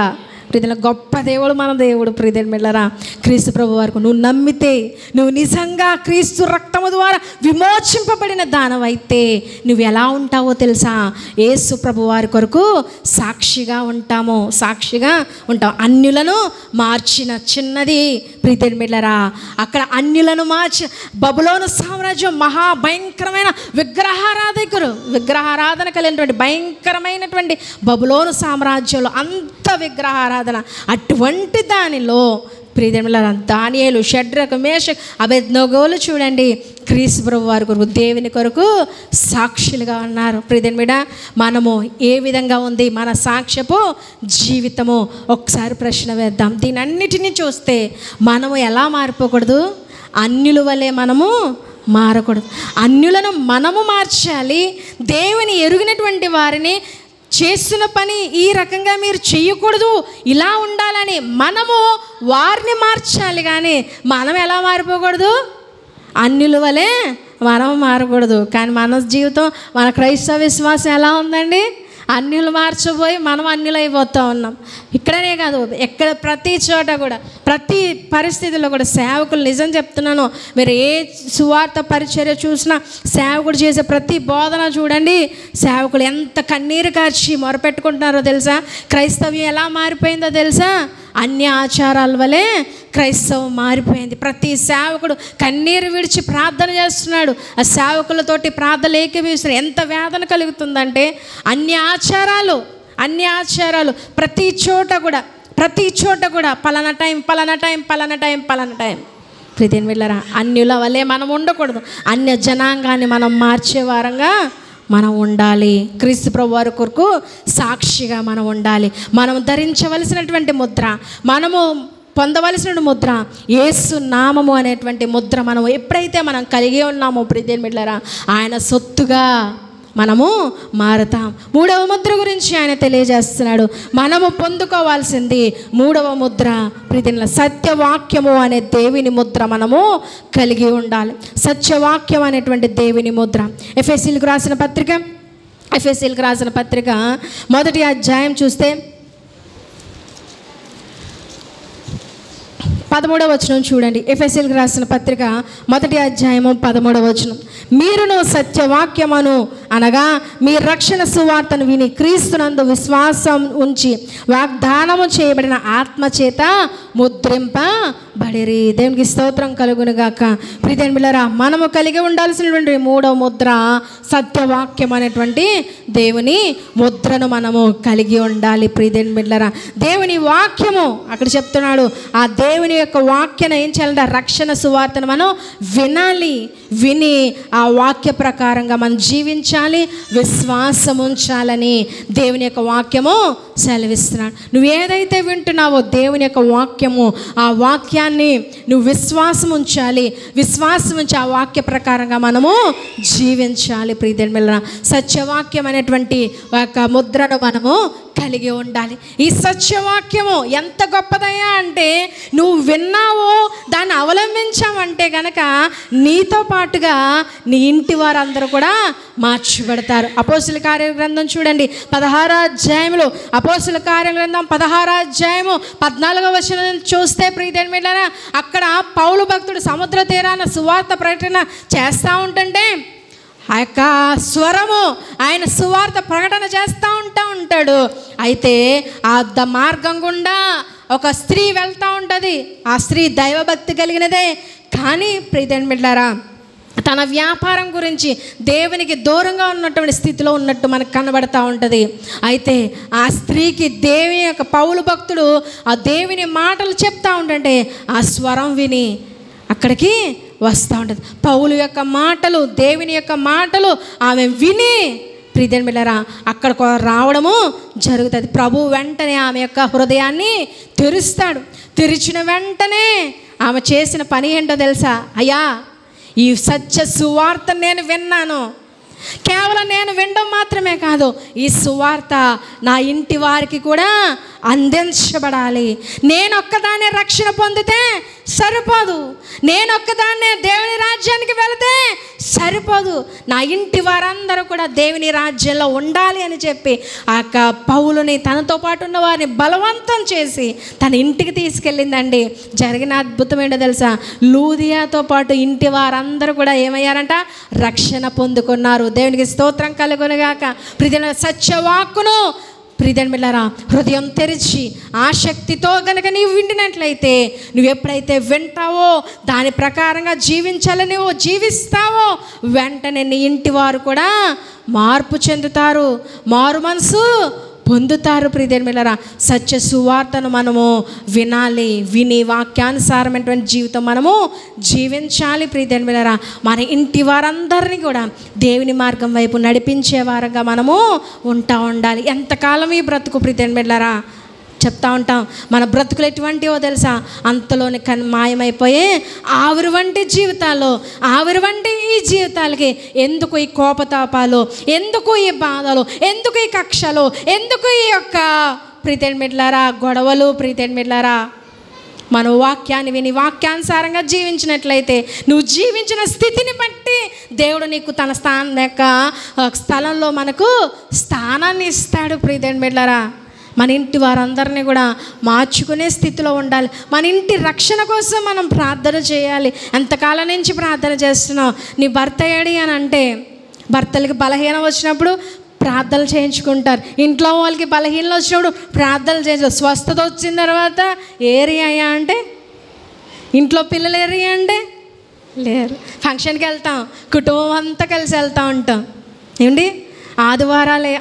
ప్రియమిత్రుల, గొప్ప దేవుడు మన దేవుడు. ప్రియమిత్రులారా, క్రీస్తు ప్రభు వారికి నువ్వు నమ్మితే, నువ్వు నిజంగా క్రీస్తు రక్తము ద్వారా విమోచింపబడిన దానవైతే నువ్వు ఎలా ఉంటావో తెలుసా? యేసు ప్రభు వారి కొరకు సాక్షిగా ఉంటాము. అన్యులను మార్చిన చిన్నది. ప్రియమిత్రులారా, అక్కడ అన్యులను మార్చి బబులోను సామ్రాజ్యం మహాభయంకరమైన విగ్రహారాధన కలిగినటువంటి భయంకరమైనటువంటి బబులోను సామ్రాజ్యంలో అంత విగ్రహారాధన. అటువంటి దానిలో ప్రియమిత్రులారా దానియేలు, షడ్రక్, మేషక్, అబేద్నెగోలు చూడండి క్రీస్తు ప్రభు వారి కొరకు దేవుని కొరకు సాక్షులుగా ఉన్నారు. ప్రియమిత్రుడా, మనము ఏ విధంగా ఉంది మన సాక్ష్యపు జీవితము? ఒకసారి ప్రశ్న వేద్దాం. దీని అన్నిటినీ చూస్తే మనము ఎలా మారిపోకూడదు? అన్యుల వలె మనము మారకూడదు. అన్యులను మనము మార్చాలి. దేవుని ఎరుగినటువంటి వారిని చేస్తున్న పని ఈ రకంగా మీరు చేయకూడదు, ఇలా ఉండాలని మనము వారిని మార్చాలి. కానీ మనం ఎలా మారిపోకూడదు? అన్యుల వలె మనం మారకూడదు. కానీ మన జీవితం, మన క్రైస్తవ విశ్వాసం ఎలా ఉందండి? అన్యులు మార్చిపోయి మనం అన్యులు అయిపోతూ ఉన్నాం. ఇక్కడనే కాదు, ఎక్కడ ప్రతి చోట కూడా, ప్రతి పరిస్థితుల్లో కూడా సేవకులు, నిజం చెప్తున్నాను, మీరు ఏ సువార్త పరిచర్య చూసినా సేవకుడు చేసే ప్రతి బోధన చూడండి, సేవకులు ఎంత కన్నీరు కార్చి మొరపెట్టుకుంటున్నారో తెలుసా. క్రైస్తవ్యం ఎలా మారిపోయిందో తెలుసా, అన్య ఆచారాల వలె క్రైస్తవం మారిపోయింది. ప్రతి సేవకుడు కన్నీరు విడిచి ప్రార్థన చేస్తున్నాడు. ఆ సేవకులతోటి ప్రార్థనలు ఏకీభవిస్తున్నాడు. ఎంత వేదన కలుగుతుందంటే అన్య ఆచారాలు ప్రతి చోట కూడా పలానా టైం. ప్రియమైన వీళ్ళరా, అన్యుల వల్లే మనం ఉండకూడదు. అన్య జనాంగాన్ని మనం మార్చే వారంగా మనం ఉండాలి. క్రీస్తు ప్రభు వారి కొరకు సాక్షిగా మనం ఉండాలి. మనం ధరించవలసినటువంటి ముద్ర, మనము పొందవలసిన ముద్ర యేసు నామము అనేటువంటి ముద్ర మనం ఎప్పుడైతే మనం కలిగి ఉన్నామో ప్రియమైన బిడ్డలారా, ఆయన సొత్తుగా మనము మారుతాం. 3వ ముద్ర గురించి ఆయన తెలియజేస్తున్నాడు. మనము పొందుకోవాల్సింది 3వ ముద్ర ప్రియమైన సత్యవాక్యము అనే దేవుని ముద్ర మనము కలిగి ఉండాలి. సత్యవాక్యం అనేటువంటి దేవుని ముద్ర. ఎఫెసీయులకు రాసిన పత్రిక 1వ అధ్యాయం చూస్తే 13వ వచనం చూడండి. ఎఫెసీయులకు రాసిన పత్రిక 1వ అధ్యాయము 13వ వచనం. మీరును సత్యవాక్యమును అనగా మీ రక్షణ సువార్తను విని క్రీస్తునందు విశ్వాసం ఉంచి వాగ్దానము చేయబడిన ఆత్మచేత ముద్రింపబడిరి. దేవునికి స్తోత్రం కలుగును గాక. ప్రియమైన బిడ్డలారా, మనము కలిగి ఉండాల్సినటువంటి 3వ ముద్ర సత్యవాక్యం అనేటువంటి దేవుని ముద్రను మనము కలిగి ఉండాలి. ప్రియమైన బిడ్డలారా, దేవుని వాక్యము అక్కడ చెప్తున్నాడు. ఆ దేవుని యొక్క వాక్యాన్ని ఏం చేయాలంటే రక్షణ సువార్తను మనం విని ఆ వాక్య ప్రకారంగా మనం జీవించాలి, విశ్వాసం ఉంచాలని దేవుని యొక్క వాక్యము సెలవిస్తున్నాడు. నువ్వు ఏదైతే వింటున్నావో దేవుని యొక్క వాక్యము, ఆ వాక్యాన్ని నువ్వు విశ్వాసం ఉంచాలి. విశ్వాసం ఉంచి ఆ వాక్య ప్రకారంగా మనము జీవించాలి. ప్రియమైన సత్యవాక్యం అనేటువంటి ఒక ముద్రను మనము కలిగి ఉండాలి. ఈ సత్యవాక్యము ఎంత గొప్పదయ్యా అంటే, నువ్వు విన్నావో దాన్ని అవలంబించావంటే గనక నీతో పాటుగా నీ ఇంటి వారందరూ కూడా మార్చిబడతారు. అపోస్తుల కార్యగ్రంథం చూడండి 16వ అధ్యాయంలో, అపోస్తుల కార్యగ్రంథం 16వ అధ్యాయము 14వ వచనం చూస్తే ప్రియమైన బిడ్డలారా, అక్కడ పౌలు భక్తుడు సముద్ర తీరాన సువార్త ప్రకటన చేస్తూ ఉంటుంటే ఆ యొక్క స్వరము ఆయన సువార్త ప్రకటన చేస్తూ ఉంటాడు. అయితే ఆ మార్గం గుండా ఒక స్త్రీ వెళ్తూ ఉంటుంది. ఆ స్త్రీ దైవభక్తి కలిగినదే, కానీ ప్రియమైన బిడ్డలారా తన వ్యాపారం గురించి దేవునికి దూరంగా ఉన్నటువంటి స్థితిలో ఉన్నట్టు మనకు కనబడతా ఉంటుంది. అయితే ఆ స్త్రీకి దేవుని యొక్క పౌలు భక్తుడు ఆ దేవుని మాటలు చెప్తా ఉంటుంటే ఆ స్వరం విని అక్కడికి వస్తూ ఉంటుంది. పౌలు యొక్క మాటలు, దేవుని యొక్క మాటలు ఆమె విని ప్రియమైన బిడ్డలారా అక్కడికి రావడము జరుగుతుంది. ప్రభు వెంటనే ఆమె యొక్క హృదయాన్ని తెరుస్తాడు. తెరిచిన వెంటనే ఆమె చేసిన పని ఏంటో తెలుసా? అయ్యా, ఈ సత్య సువార్త నేను విన్నాను. కేవలం నేను వినడం మాత్రమే కాదు, ఈ సువార్త నా ఇంటి వారికి కూడా అందించబడాలి. నేను ఒక్కదాన్నే రక్షణ పొందితే సరిపోదు, నేను ఒక్కదాన్నే దేవుని రాజ్యానికి వెళితే సరిపోదు, నా ఇంటి వారందరూ కూడా దేవుని రాజ్యంలో ఉండాలి అని చెప్పి ఆ యొక్క పౌలుని తనతో పాటు ఉన్న వారిని బలవంతం చేసి తన ఇంటికి తీసుకెళ్ళిందండి. జరిగిన అద్భుతం ఏంటో తెలుసా? లూదియాతో పాటు ఇంటి వారందరూ కూడా ఏమయ్యారంట? రక్షణ పొందుకున్నారు. దేవునికి స్తోత్రం కలుగునుగాక. ప్రియమైన సత్యవాక్కును ప్రియమైన బిడ్డలారా హృదయం తెరిచి ఆసక్తితో గనక నీవు వింటినట్లయితే, నువ్వు ఎప్పుడైతే వింటావో దాని ప్రకారంగా జీవించాలని నువ్వు జీవిస్తావో వెంటనే నీ ఇంటి వారు కూడా మార్పు చెందుతారు, మారు మనసు పొందుతారు. ప్రియమైన బిడ్డలారా సత్య సువార్తను మనము వినాలి, విని వాక్యానుసారమైనటువంటి జీవితం మనము జీవించాలి. ప్రియమైన బిడ్డలారా మన ఇంటి వారందరినీ కూడా దేవుని మార్గం వైపు నడిపించే వారంగా మనము ఉండాలి. ఎంతకాలం ఈ బ్రతుకు ప్రియమైన బిడ్డలారా చెప్తా ఉంటాం. మన బ్రతుకులు ఎటువంటివో తెలుసా? అంతలోని మాయమైపోయే ఆవిరి వంటి జీవితాలు, ఆవిరి వంటి ఈ జీవితాలకి ఎందుకు ఈ కోపతాపాలు, ఎందుకు ఈ బాధలు, ఎందుకు ఈ కక్షలు, ఎందుకు ఈ యొక్క ప్రియమైన బిడ్డలారా గొడవలు? ప్రియమైన బిడ్డలారా మనం వాక్యాన్ని విని వాక్యానుసారంగా జీవించినట్లయితే నువ్వు జీవించిన స్థితిని బట్టి దేవుడు నీకు తన స్థలంలో మనకు స్థానాన్ని ఇస్తాడు. ప్రియమైన బిడ్డలారా, మన ఇంటి వారందరినీ కూడా మార్చుకునే స్థితిలో ఉండాలి. మన ఇంటి రక్షణ కోసం మనం ప్రార్థన చేయాలి. ఎంతకాలం నుంచి ప్రార్థన చేస్తున్నావు? నీ భర్త ఏడి అని అంటే, భర్తలకి బలహీనం వచ్చినప్పుడు ప్రార్థనలు చేయించుకుంటారు. ఇంట్లో వాళ్ళకి బలహీనలు వచ్చినప్పుడు ప్రార్థనలు చేయించారు. స్వస్థత వచ్చిన తర్వాత ఏరియా అంటే, ఇంట్లో పిల్లలు ఏరియా అంటే లేరు. ఫంక్షన్కి వెళ్తాం, కుటుంబం అంతా కలిసి వెళ్తూ ఉంటాం. ఏమండి, ఆదివారాలే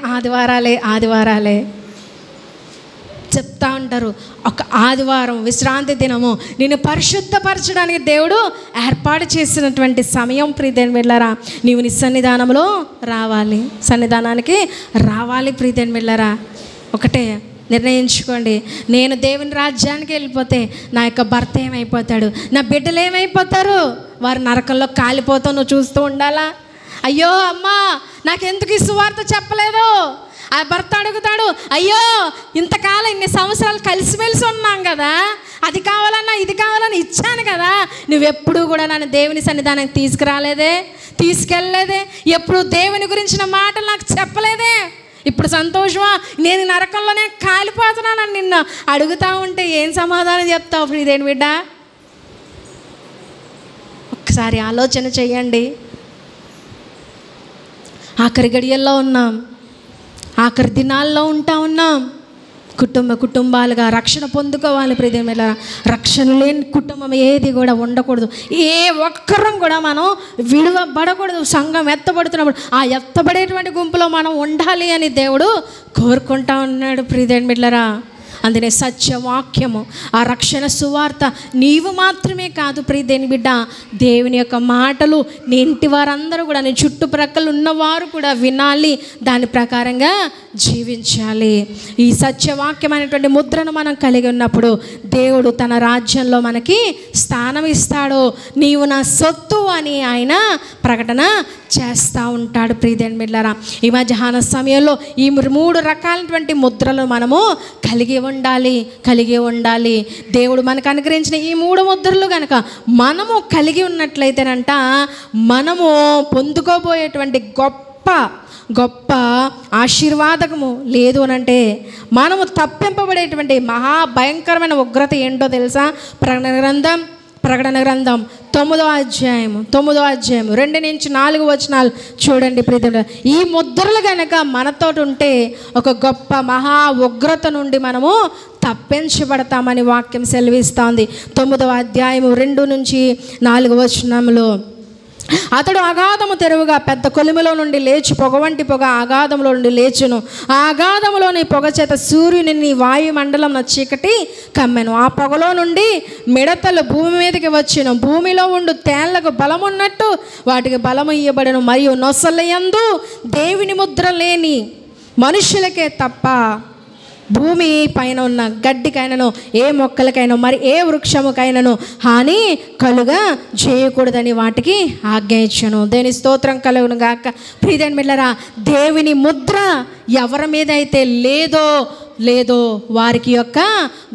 చెప్తా ఉంటారు. ఒక ఆదివారం విశ్రాంతి దినము నిన్ను పరిశుద్ధపరచడానికి దేవుడు ఏర్పాటు చేసినటువంటి సమయం. ప్రియమైన బిడ్డలారా, నీవు నీ సన్నిధానానికి రావాలి. ప్రియమైన బిడ్డలారా, ఒకటే నిర్ణయించుకోండి. నేను దేవుని రాజ్యానికి వెళ్ళిపోతే నా యొక్క భర్త ఏమైపోతాడు, నా బిడ్డలు ఏమైపోతారు, వారు నరకంలో కాలిపోతావు నువ్వు చూస్తూ ఉండాలా? అయ్యో అమ్మా, నాకెందుకు ఈ సువార్త చెప్పలేదు? ఆ భర్త అడుగుతాడు, అయ్యో ఇంతకాలం ఇన్ని సంవత్సరాలు కలిసిమెలిసి ఉన్నాం కదా, అది కావాలన్నా ఇది కావాలని ఇచ్చాను కదా, నువ్వెప్పుడు కూడా నన్ను దేవుని సన్నిధానానికి తీసుకెళ్ళలేదే, ఎప్పుడు దేవుని గురించిన మాటలు నాకు చెప్పలేదే, ఇప్పుడు సంతోషమా, నేను నరకంలోనే కాలిపోతున్నానని నిన్ను అడుగుతా ఉంటే ఏం సమాధానం చెప్తావు? ప్రియమైన బిడ్డ, ఒక్కసారి ఆలోచన చెయ్యండి. ఆఖరి గడియల్లో ఉన్నాం, ఆఖరి దినాల్లో ఉన్నాం. కుటుంబాలుగా రక్షణ పొందుకోవాలి. ప్రియమైన రక్షణ లేని కుటుంబం ఏది కూడా ఉండకూడదు. ఏ ఒక్కరం కూడా మనం విడువబడకూడదు. సంఘం ఎత్తబడుతున్నప్పుడు ఆ ఎత్తబడేటువంటి గుంపులో మనం ఉండాలి అని దేవుడు కోరుకుంటా ఉన్నాడు. ప్రియమైన బిడ్డలారా, అందునే సత్యవాక్యము, ఆ రక్షణ సువార్త నీవు మాత్రమే కాదు ప్రియదేని బిడ్డ, దేవుని యొక్క మాటలు నీ ఇంటి వారందరూ కూడా, నీ చుట్టుప్రక్కల ఉన్నవారు కూడా వినాలి, దాని ప్రకారంగా జీవించాలి. ఈ సత్యవాక్యం అనేటువంటి ముద్రను మనం కలిగి ఉన్నప్పుడు దేవుడు తన రాజ్యంలో మనకి స్థానం ఇస్తాడు. నీవు నా సొత్తు అని ఆయన ప్రకటన చేస్తూ ఉంటాడు. ప్రియదేని బిడ్డలారా, ఈ మధ్యాహ్న సమయంలో ఈ 3 రకాలైనటువంటి ముద్రలు మనము కలిగి ఉండాలి. దేవుడు మనకు అనుగ్రహించిన ఈ 3 ముద్రలు కనుక మనము కలిగి ఉన్నట్లయితేనంట, మనము పొందుకోబోయేటువంటి గొప్ప ఆశీర్వాదకము లేదు అనంటే, మనము తప్పింపబడేటువంటి మహాభయంకరమైన ఉగ్రత ఏంటో తెలుసా? ప్రకటన గ్రంథం 9వ అధ్యాయం 2-4 వచనాలు చూడండి. ప్రియమైన, ఈ ముద్రలు కనుక మనతో ఉంటే ఒక గొప్ప మహా ఉగ్రత నుండి మనము తప్పించబడతామని వాక్యం సెలవిస్తోంది. 9వ అధ్యాయం 2-4 వచనములు, అతడు అగాధము తెరువుగా పెద్ద కొలిమిలో నుండి లేచి పొగ వంటి పొగ అగాధంలో నుండి లేచును. ఆ అగాధములోని పొగ చేత సూర్యుని వాయుమండలం చీకటి కమ్మెను. ఆ పొగలో నుండి మిడతలు భూమి మీదకి వచ్చెను. భూమిలో ఉండు తేళ్లకు బలమున్నట్టు వాటికి బలము ఇయ్యబడెను. మరియు నొసలయందు దేవుని ముద్ర లేని మనుషులకే తప్ప భూమి పైన ఉన్న గడ్డికైనను ఏ మొక్కలకైనా మరి ఏ వృక్షముకైనను హాని కలుగా చేయకూడదని వాటికి ఆజ్ఞ ఇచ్చాను. దేని స్తోత్రం కలుగును గాక. ప్రియమైన బిడ్డలారా, దేవుని ముద్ర ఎవరి మీద అయితే లేదో వారికి యొక్క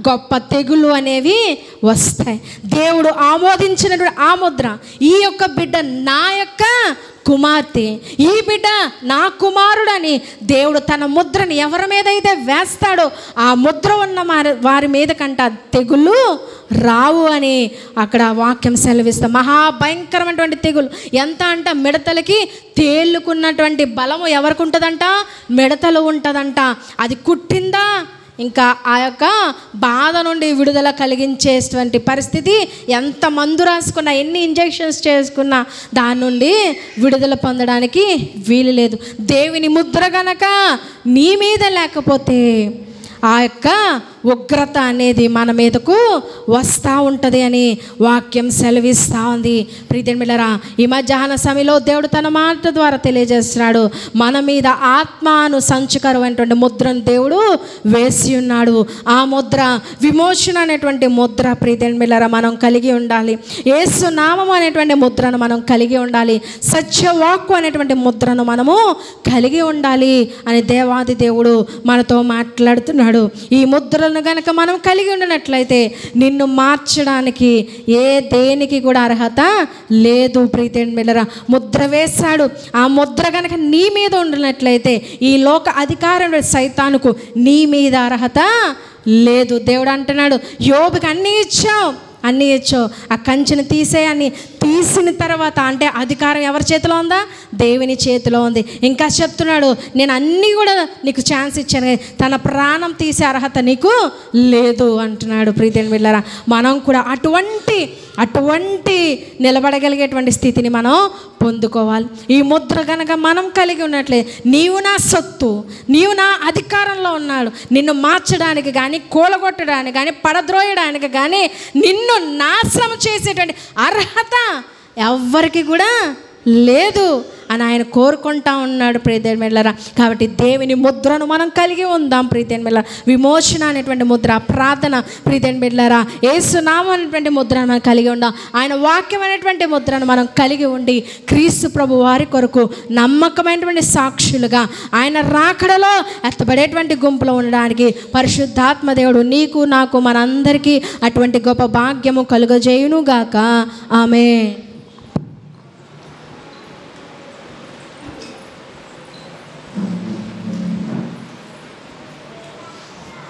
గొప్ప తెగులు అనేవి వస్తాయి. దేవుడు ఆమోదించినటువంటి ఆ ముద్ర, ఈ యొక్క బిడ్డ నా యొక్క కుమార్తె, ఈ బిడ్డ నా కుమారుడని దేవుడు తన ముద్రని ఎవరి మీద అయితే వేస్తాడో ఆ ముద్ర ఉన్న వారి మీద కంట తెగుళ్ళు రావు అని అక్కడ వాక్యం సెలవిస్తాం. మహాభయంకరమైనటువంటి తెగులు ఎంత అంట, మిడతలకి తేలుకున్నటువంటి బలము ఎవరికి ఉంటుందంట? మిడతలు ఉంటుందంట. అది కుట్టిందా ఇంకా ఆ యొక్క బాధ నుండి విడుదల కలిగించేటువంటి పరిస్థితి, ఎంత మందు రాసుకున్నా, ఎన్ని ఇంజెక్షన్స్ చేసుకున్నా దాని నుండి విడుదల పొందడానికి వీలు లేదు. దేవుని ముద్ర గనక నీ మీద లేకపోతే ఆ యొక్క ఉగ్రత అనేది మన మీదకు వస్తూ ఉంటుంది అని వాక్యం సెలవిస్తూ ఉంది. ప్రియమైన బిడ్డలారా, ఈ మధ్యాహ్న సమయంలో దేవుడు తన మాట ద్వారా తెలియజేస్తున్నాడు, మన మీద ఆత్మను సంచుకరమైనటువంటి ముద్రను దేవుడు వేసి ఉన్నాడు. ఆ ముద్ర విమోచన అనేటువంటి ముద్ర ప్రియమైన బిడ్డలారా మనం కలిగి ఉండాలి. యేసు నామం అనేటువంటి ముద్రను మనం కలిగి ఉండాలి. సత్యవాక్కు అనేటువంటి ముద్రను మనము కలిగి ఉండాలి అని దేవాది దేవుడు మనతో మాట్లాడుతున్నాడు. ఈ ముద్రలను ముద్రను గనక మనం కలిగి ఉండినట్లయితే నిన్ను మార్చడానికి ఏ దేనికి కూడా అర్హత లేదు. ప్రీతి బిడ్డలారా, ముద్ర వేశాడు. ఆ ముద్ర గనక నీ మీద ఉండినట్లయితే ఈ లోక అధికారం సైతానుకు నీ మీద అర్హత లేదు. దేవుడు అంటున్నాడు, యోబుకి అన్నీ ఇచ్చావు, ఆ కంచెను తీసేయని. తీసిన తర్వాత అంటే అధికారం ఎవరి చేతిలో ఉందా? దేవుని చేతిలో ఉంది. ఇంకా చెప్తున్నాడు, నేను అన్నీ కూడా నీకు ఛాన్స్ ఇచ్చాను, తన ప్రాణం తీసే అర్హత నీకు లేదు అంటున్నాడు. ప్రీతి బిడ్డలారా, మనం కూడా అటువంటి నిలబడగలిగేటువంటి స్థితిని మనం పొందుకోవాలి. ఈ ముద్ర కనుక మనం కలిగి ఉన్నట్లే, నీవు నా సొత్తు, నీవు నా అధికారంలో ఉన్నాడు. నిన్ను మార్చడానికి కానీ, కూలగొట్టడానికి కానీ, పడద్రోయడానికి కానీ, నిన్ను నాశనం చేసేటువంటి అర్హత ఎవ్వరికి కూడా లేదు అని ఆయన కోరుకుంటా ఉన్నాడు. ప్రీతి బిడ్డలారా, కాబట్టి దేవుని ముద్రను మనం కలిగి ఉందాం. ప్రీతి బిడ్డలారా, విమోచన అనేటువంటి ముద్ర, ప్రార్థన, ప్రీతి బిడ్డలారా, యేసు నామం అనేటువంటి ముద్రను మనం కలిగి ఉందాం. ఆయన వాక్యం అనేటువంటి ముద్రను మనం కలిగి ఉండి క్రీస్తు ప్రభు వారి కొరకు నమ్మకమైనటువంటి సాక్షులుగా ఆయన రాకడలో ఎత్తబడేటువంటి గుంపులో ఉండడానికి పరిశుద్ధాత్మ దేవుడు నీకు నాకు మనందరికీ అటువంటి గొప్ప భాగ్యము కలుగజేయునుగాక. ఆమేన్.